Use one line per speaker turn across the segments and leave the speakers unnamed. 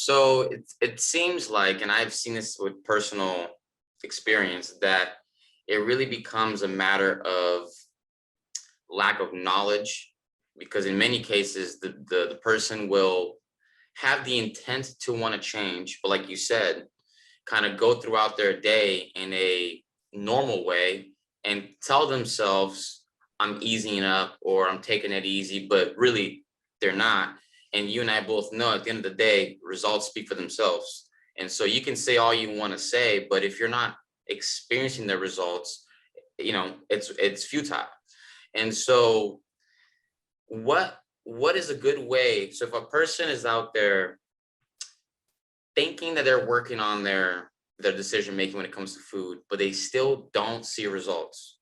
So it seems like, and I've seen this with personal experience, that it really becomes a matter of lack of knowledge, because in many cases the person will have the intent to want to change, but like you said, kind of go throughout their day in a normal way and tell themselves, I'm easing up or I'm taking it easy, but really they're not. And you and I both know at the end of the day, results speak for themselves. And so you can say all you want to say, but if you're not experiencing the results, it's futile. And so what is a good way? So if a person is out there thinking that they're working on their decision making when it comes to food, but they still don't see results,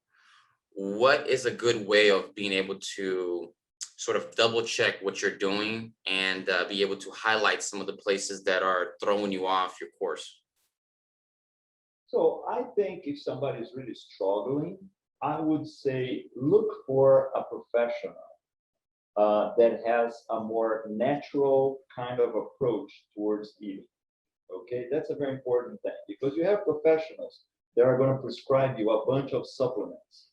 what is a good way of being able to sort of double check what you're doing and be able to highlight some of the places that are throwing you off your course?
So I think if somebody is really struggling, I would say look for a professional that has a more natural kind of approach towards eating. Okay, that's a very important thing because you have professionals that are going to prescribe you a bunch of supplements.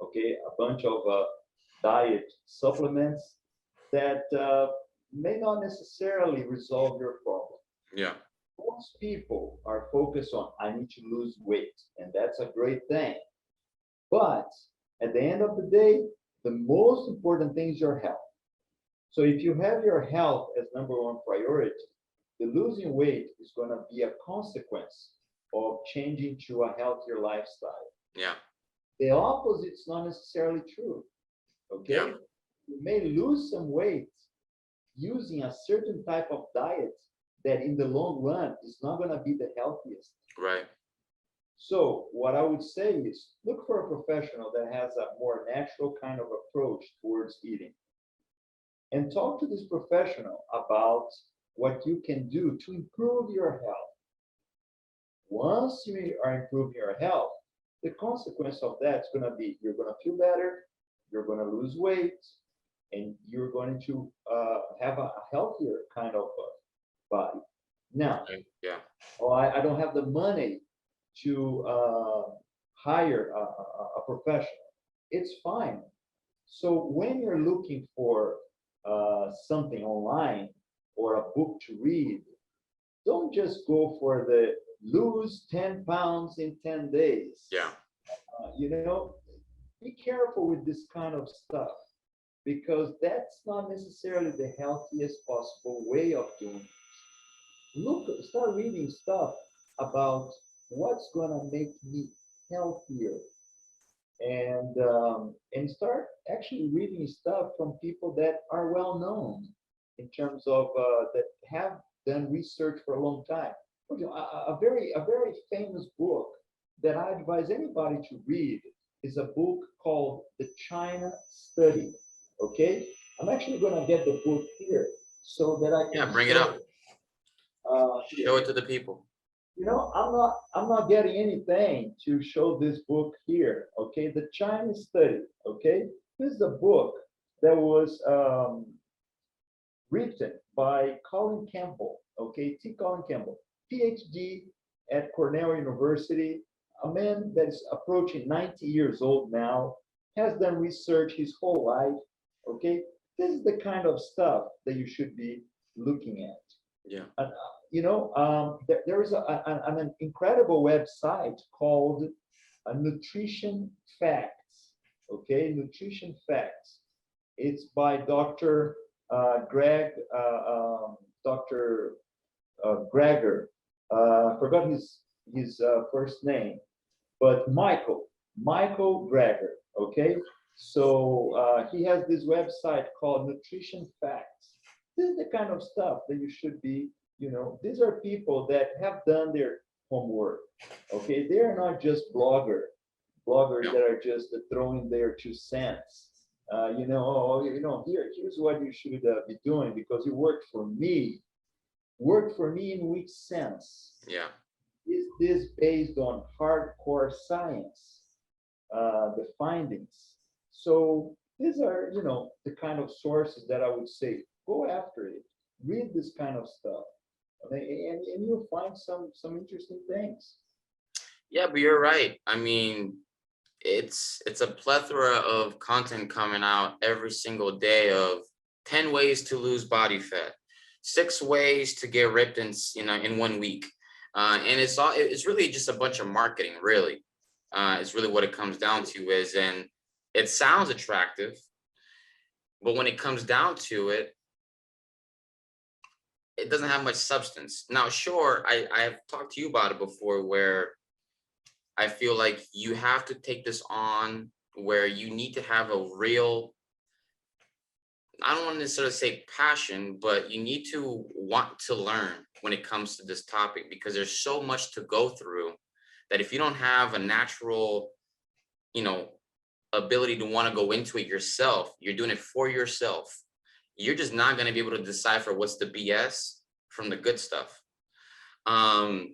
Okay, a bunch of diet supplements that may not necessarily resolve your problem.
Yeah.
Most people are focused on, I need to lose weight, and that's a great thing. But at the end of the day, the most important thing is your health. So if you have your health as number one priority, the losing weight is going to be a consequence of changing to a healthier lifestyle.
Yeah.
The opposite is not necessarily true.
Yeah.
Okay? You may lose some weight using a certain type of diet that in the long run is not going to be the healthiest.
Right.
So what I would say is look for a professional that has a more natural kind of approach towards eating and talk to this professional about what you can do to improve your health. Once you are improving your health, the consequence of that is going to be you're going to feel better, you're going to lose weight, and you're going to have a healthier kind of body. Now,
Okay. Yeah.
I don't have the money to hire a professional. It's fine. So when you're looking for something online or a book to read, don't just go for the lose 10 pounds in 10 days.
Yeah.
You know, be careful with this kind of stuff because that's not necessarily the healthiest possible way of doing it. Start reading stuff about what's going to make me healthier and start actually reading stuff from people that are well known in terms of that have done research for a long time. For example, a very famous book that I advise anybody to read is a book called The China Study. Okay, I'm actually going to get the book here so that I
Yeah.
can
Bring it
show
up.
it here.
Show it to the people.
I'm not getting anything to show this book here. Okay, the Chinese study. Okay, this is a book that was written by Colin Campbell. Okay, T. Colin Campbell, PhD at Cornell University, a man that's approaching 90 years old now, has done research his whole life. Okay, this is the kind of stuff that you should be looking at.
Yeah.
There is an incredible website called Nutrition Facts. Okay, Nutrition Facts. It's by Dr. Dr. Greger. I forgot his first name, but Michael Greger. Okay, so he has this website called Nutrition Facts. This is the kind of stuff that you should be, these are people that have done their homework. Okay, they are not just bloggers
Yeah.
that are just throwing their 2 cents. Here's what you should be doing because it worked for me. Worked for me in which sense?
Yeah.
Is this based on hardcore science? The findings. So these are, the kind of sources that I would say go after it. Read this kind of stuff. And you'll find some interesting things.
Yeah, but you're right. I mean, it's a plethora of content coming out every single day of 10 ways to lose body fat, 6 ways to get ripped in, in 1 week. And it's really just a bunch of marketing, really. It's really what it comes down to is, and it sounds attractive, but when it comes down to it, it doesn't have much substance. Now, sure, I've talked to you about it before where I feel like you have to take this on where you need to have a real, I don't want to necessarily say passion, but you need to want to learn when it comes to this topic because there's so much to go through that if you don't have a natural, you know, ability to want to go into it yourself, you're doing it for yourself. You're just not going to be able to decipher what's the BS from the good stuff. Um,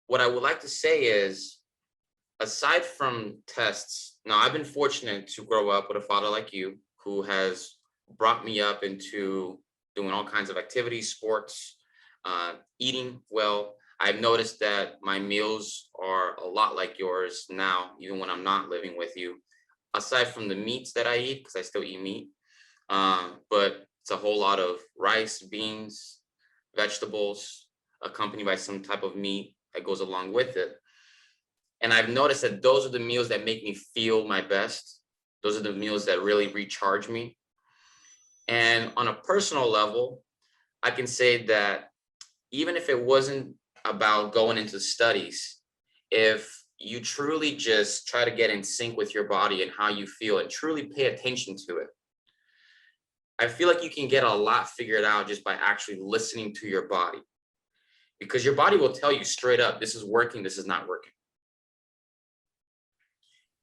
what I would like to say is, aside from tests, now I've been fortunate to grow up with a father like you who has brought me up into doing all kinds of activities, sports, eating well. I've noticed that my meals are a lot like yours now, even when I'm not living with you. Aside from the meats that I eat, because I still eat meat, but it's a whole lot of rice, beans, vegetables, accompanied by some type of meat that goes along with it. And I've noticed that those are the meals that make me feel my best. Those are the meals that really recharge me. And on a personal level, I can say that even if it wasn't about going into studies, if you truly just try to get in sync with your body and how you feel and truly pay attention to it, I feel like you can get a lot figured out just by actually listening to your body. Because your body will tell you straight up, this is working, this is not working.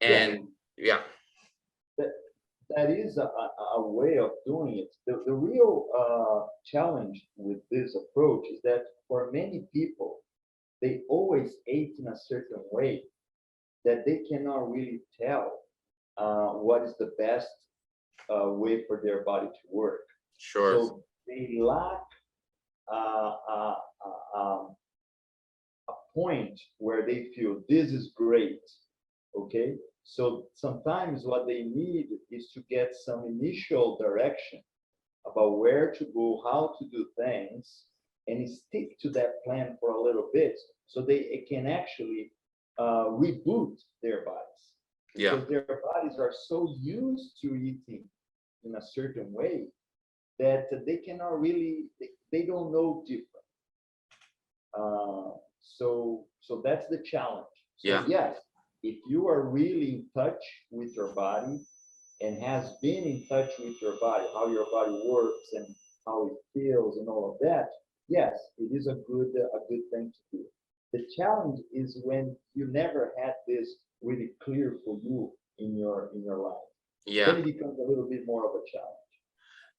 Yeah,
And yeah,
that that is a way of doing it. The real challenge with this approach is that for many people, they always ate in a certain way that they cannot really tell what is the best way for their body to work.
sure.
So they lack uh, uh, uh, um, a point where they feel this is great. Okay, so sometimes what they need is to get some initial direction about where to go, how to do things, and stick to that plan for a little bit so they can actually reboot their bodies
Yeah.
because their bodies are so used to eating in a certain way that they cannot really, they don't know different. So that's the challenge. So
Yeah.
yes, if you are really in touch with your body and has been in touch with your body, how your body works and how it feels and all of that, yes, it is a good thing to do. The challenge is when you never had this really clear for you in your life. Then
Yeah.
it becomes a little bit more of a challenge.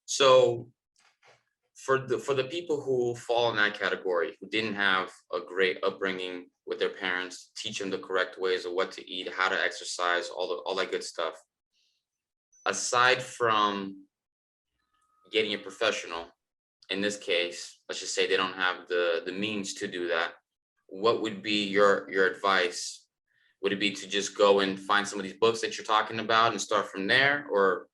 So for the people who fall in that category, who didn't have a great upbringing with their parents, teach them the correct ways of what to eat, how to exercise, all that good stuff. Aside from getting a professional, in this case, let's just say they don't have the means to do that. What would be your advice? Would it be to just go and find some of these books that you're talking about and start from there, or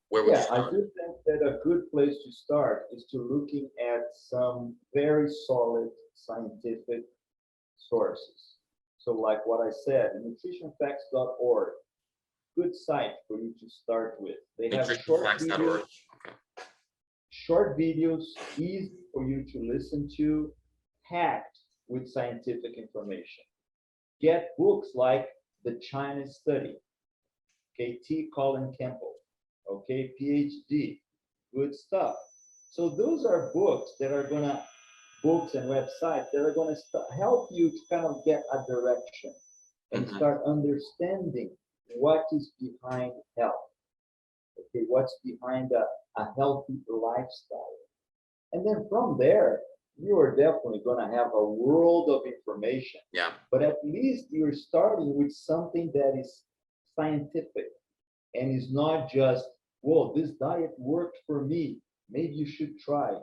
where would you
Yeah, I
start?
do think that a good place to start is to looking at some very solid scientific sources. So like what I said, nutritionfacts.org, good site for you to start with. They have
Nutritionfacts.org. Okay.
short videos, easy for you to listen to, packed with scientific information. Get books like The China Study, okay, T. Colin Campbell, okay, PhD, good stuff. So those are books and websites that are gonna help you to kind of get a direction and
Hmm.
start understanding what is behind health, okay, what's behind a healthy lifestyle. And then from there, you are definitely gonna have a world of information,
Yeah.
but at least you're starting with something that is scientific and is not just, well, this diet worked for me. Maybe you should try.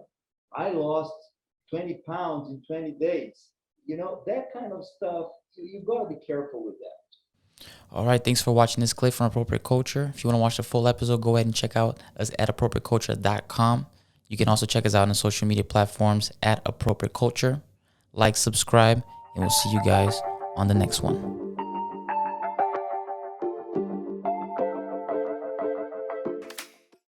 I lost 20 pounds in 20 days. You know, that kind of stuff, you got to be careful with that.
All right, thanks for watching this clip from Appropriate Culture. If you want to watch the full episode, go ahead and check out us at appropriateculture.com. You can also check us out on social media platforms at Appropriate Culture. Like, subscribe, and we'll see you guys on the next one.